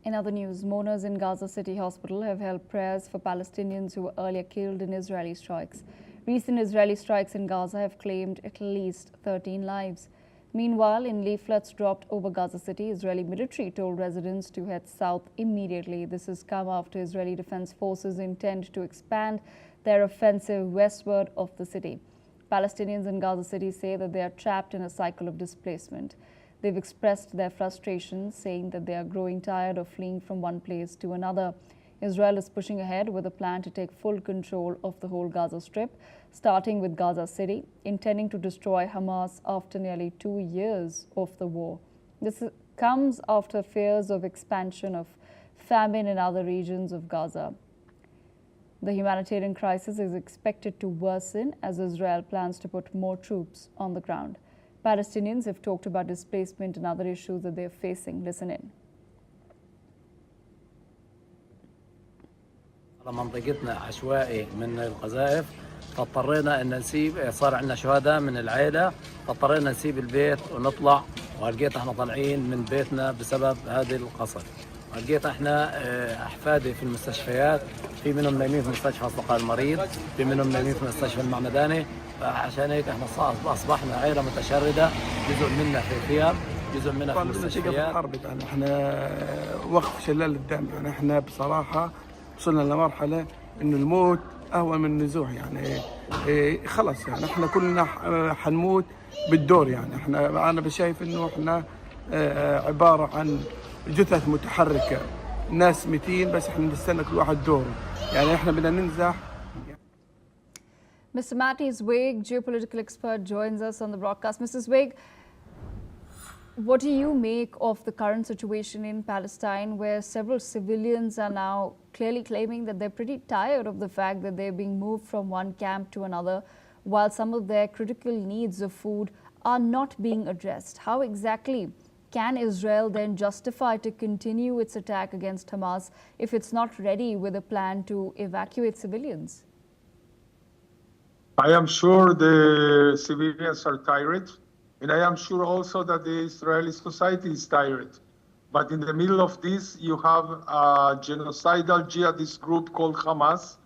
In other news, mourners in Gaza City hospital have held prayers for Palestinians who were earlier killed in Israeli strikes. Recent Israeli strikes in Gaza have claimed at least 13 lives. Meanwhile, in leaflets dropped over Gaza City, Israeli military told residents to head south immediately. This has come after Israeli Defense Forces intend to expand their offensive westward of the city. Palestinians in Gaza City say that they are trapped in a cycle of displacement. They've expressed their frustration, saying that they are growing tired of fleeing from one place to another. Israel is pushing ahead with a plan to take full control of the whole Gaza Strip, starting with Gaza City, intending to destroy Hamas after nearly 2 years of the war. This comes after fears of expansion of famine in other regions of Gaza. The humanitarian crisis is expected to worsen as Israel plans to put more troops on the ground. Palestinians have talked about displacement and other issues that they are facing. Listen in. منطقتنا عشوائي من القذائف فاضطرينا ان نسيب صار عندنا شهداء من العائله فاضطرينا نسيب البيت ونطلع ولقيت احنا طالعين من بيتنا بسبب هذه القصف ولقيت احنا احفادي في المستشفيات في منهم نايمين في مستشفى اصدقاء المريض في منهم نايمين في مستشفى المعمداني فعشان هيك احنا اصبحنا عائله متشرده جزء منا في خيام جزء منا في المستشفيات الحرب يعني احنا وقف شلال الدم يعني احنا بصراحه وصلنا لمرحله انه الموت اهون من النزوح يعني خلص يعني احنا كلنا حنموت بالدور يعني انا بشايف انه احنا عباره عن جثث متحركه ناس 200 بس احنا نستنى كل واحد دوره يعني احنا بدنا ننزح. Mr. Matty Zweig, geopolitical expert, joins us on the broadcast. Mr. Zweig, what do you make of the current situation in Palestine, where several civilians are now clearly claiming that they're pretty tired of the fact that they're being moved from one camp to another, while some of their critical needs of food are not being addressed? How exactly can Israel then justify to continue its attack against Hamas if it's not ready with a plan to evacuate civilians? I am sure the civilians are tired, and I am sure also that the Israeli society is tired. But in the middle of this, you have a genocidal jihadist group called Hamas,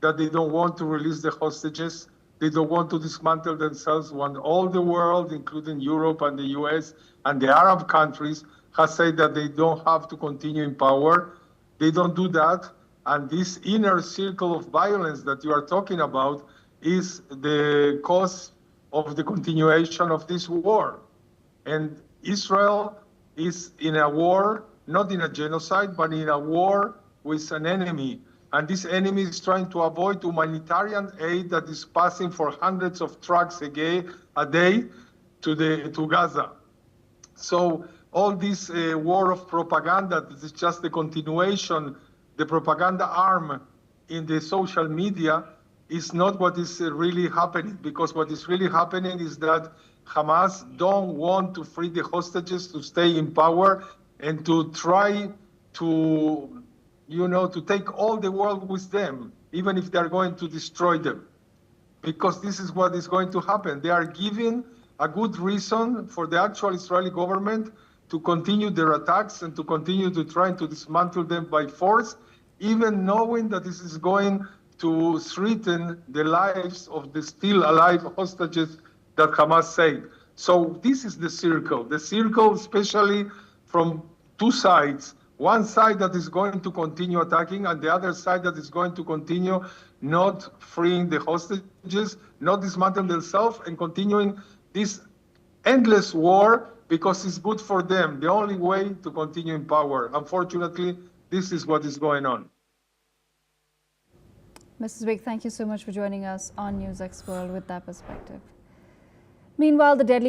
that they don't want to release the hostages. They don't want to dismantle themselves when all the world, including Europe and the US and the Arab countries, has said that they don't have to continue in power. They don't do that. And this inner circle of violence that you are talking about is the cause of the continuation of this war. And Israel is in a war, not in a genocide, but in a war with an enemy. And this enemy is trying to avoid humanitarian aid that is passing for hundreds of trucks a day to Gaza. So all this war of propaganda, this is just the continuation, the propaganda arm in the social media is not what is really happening, because what is really happening is that Hamas don't want to free the hostages to stay in power and to try to, to take all the world with them, even if they're going to destroy them. Because this is what is going to happen. They are giving a good reason for the actual Israeli government to continue their attacks and to continue to try to dismantle them by force, even knowing that this is going to threaten the lives of the still alive hostages that Hamas saved. So this is the circle especially from two sides. One side that is going to continue attacking, and the other side that is going to continue not freeing the hostages, not dismantling themselves, and continuing this endless war because it's good for them. The only way to continue in power. Unfortunately, this is what is going on. Mrs. Zweig, thank you so much for joining us on NewsX World with that perspective. Meanwhile, the deadly